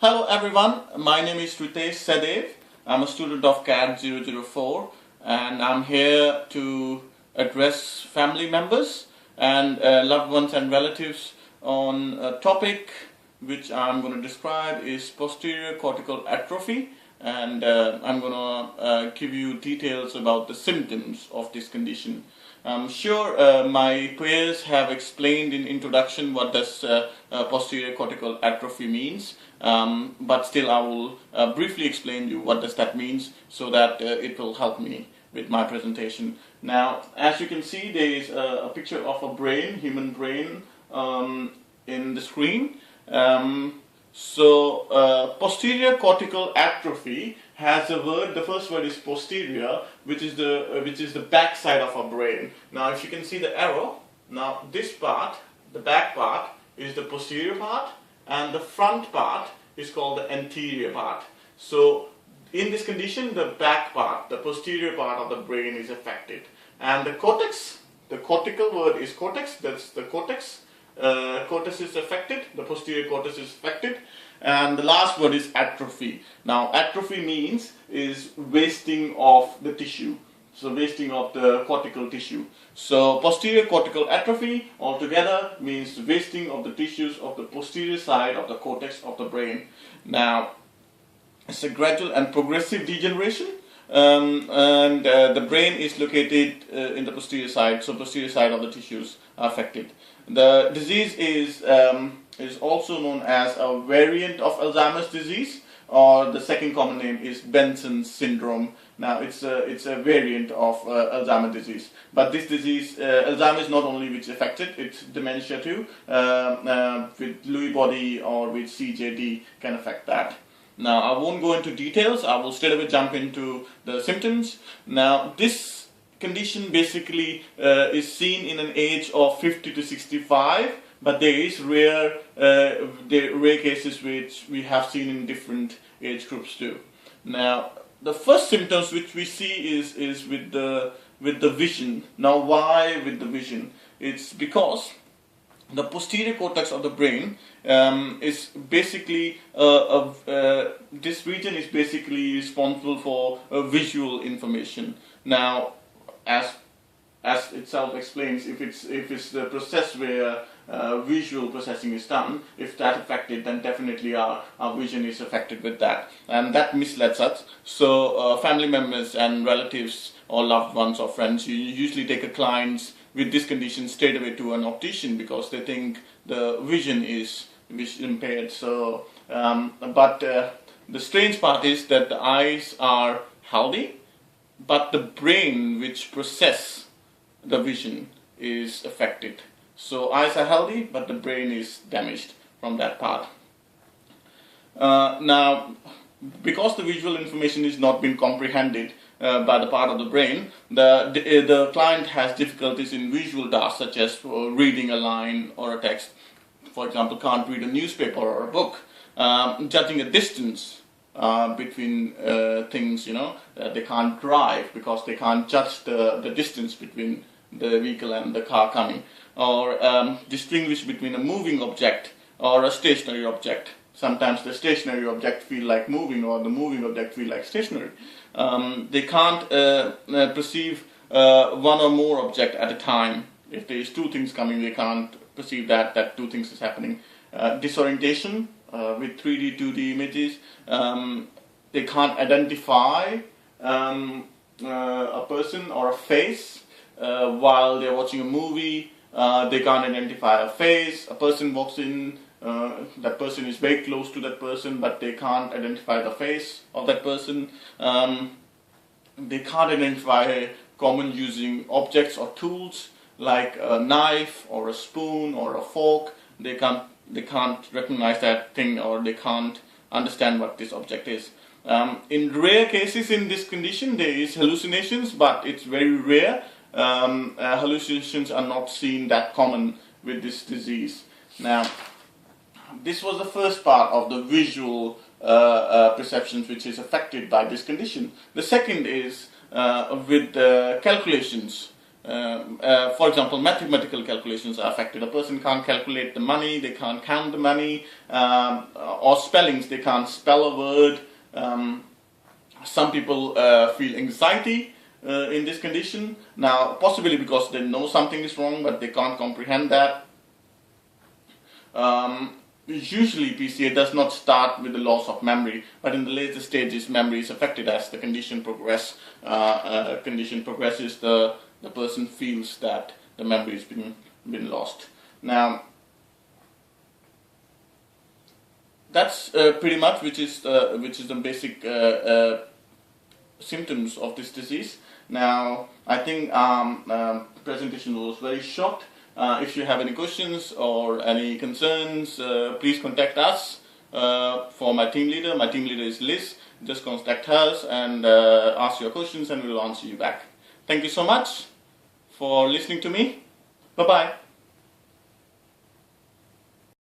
Hello everyone, my name is Sehdev. I'm a student of CAD 004 and I'm here to address family members and loved ones and relatives on a topic which I'm going to describe is posterior cortical atrophy, and I'm going to give you details about the symptoms of this condition. I'm sure my peers have explained in introduction what does posterior cortical atrophy means, but still I will briefly explain you what does that means so that it will help me with my presentation. Now, as you can see, there is a picture of a brain, human brain, in the screen. Posterior cortical atrophy has a word. The first word is posterior, which is the back side of our brain. Now, if you can see the arrow, now this part, the back part, is the posterior part, and the front part is called the anterior part. So, in this condition, the back part, the posterior part of the brain is affected, and the cortex, the cortical word is cortex. That's the cortex. Cortex is affected, the posterior cortex is affected, and the last word is atrophy. Now, atrophy means is wasting of the tissue, so wasting of the cortical tissue. So posterior cortical atrophy altogether means wasting of the tissues of the posterior side of the cortex of the brain. Now, it's a gradual and progressive degeneration, and the brain is located in the posterior side, so posterior side of the tissues are affected. The disease is also known as a variant of Alzheimer's disease, or the second common name is Benson's syndrome. Now, it's a variant of Alzheimer's disease, but this disease, Alzheimer's, not only which affected, it's dementia too, with Lewy body or with CJD can affect that. Now, I won't go into details, I will straight away jump into the symptoms. Now, this condition basically is seen in an age of 50 to 65, but there is rare cases which we have seen in different age groups too. Now, the first symptoms which we see is with the vision. Now, why with the vision? It's because the posterior cortex of the brain is basically this region is basically responsible for visual information. Now, as itself explains, if it's the process where visual processing is done, if that's affected, then definitely our vision is affected with that, and that misleads us. So family members and relatives or loved ones or friends, you usually take a clients with this condition straight away to an optician because they think the vision is impaired. So, but the strange part is that the eyes are healthy, but the brain which process the vision is affected. So eyes are healthy, but the brain is damaged from that part. Now, because the visual information is not being comprehended by the part of the brain, the client has difficulties in visual tasks such as reading a line or a text. For example, can't read a newspaper or a book, judging a distance between things, they can't drive because they can't judge the distance between the vehicle and the car coming, or distinguish between a moving object or a stationary object. Sometimes the stationary object feel like moving, or the moving object feel like stationary. They can't perceive one or more object at a time. If there is two things coming, they can't perceive that two things is happening. Disorientation with 3D, 2D images. They can't identify a person or a face while they're watching a movie. They can't identify a face. A person walks in, that person is very close to that person, but they can't identify the face of that person. They can't identify common using objects or tools like a knife or a spoon or a fork. They can't recognize that thing, or they can't understand what this object is. In rare cases in this condition, there is hallucinations, but it's very rare. Hallucinations are not seen that common with this disease. Now, this was the first part of the visual perceptions which is affected by this condition. The second is with calculations. For example, mathematical calculations are affected. A person can't calculate the money, they can't count the money, or spellings, they can't spell a word. Some people feel anxiety in this condition. Now, possibly because they know something is wrong, but they can't comprehend that. Usually PCA does not start with the loss of memory, but in the later stages memory is affected as the condition progresses. The person feels that the memory has been lost. Now that's pretty much which is the basic symptoms of this disease. Now I think presentation was very short. If you have any questions or any concerns, please contact us. For my team leader is Liz. Just contact us and ask your questions and we will answer you back. Thank you so much for listening to me. Bye-bye.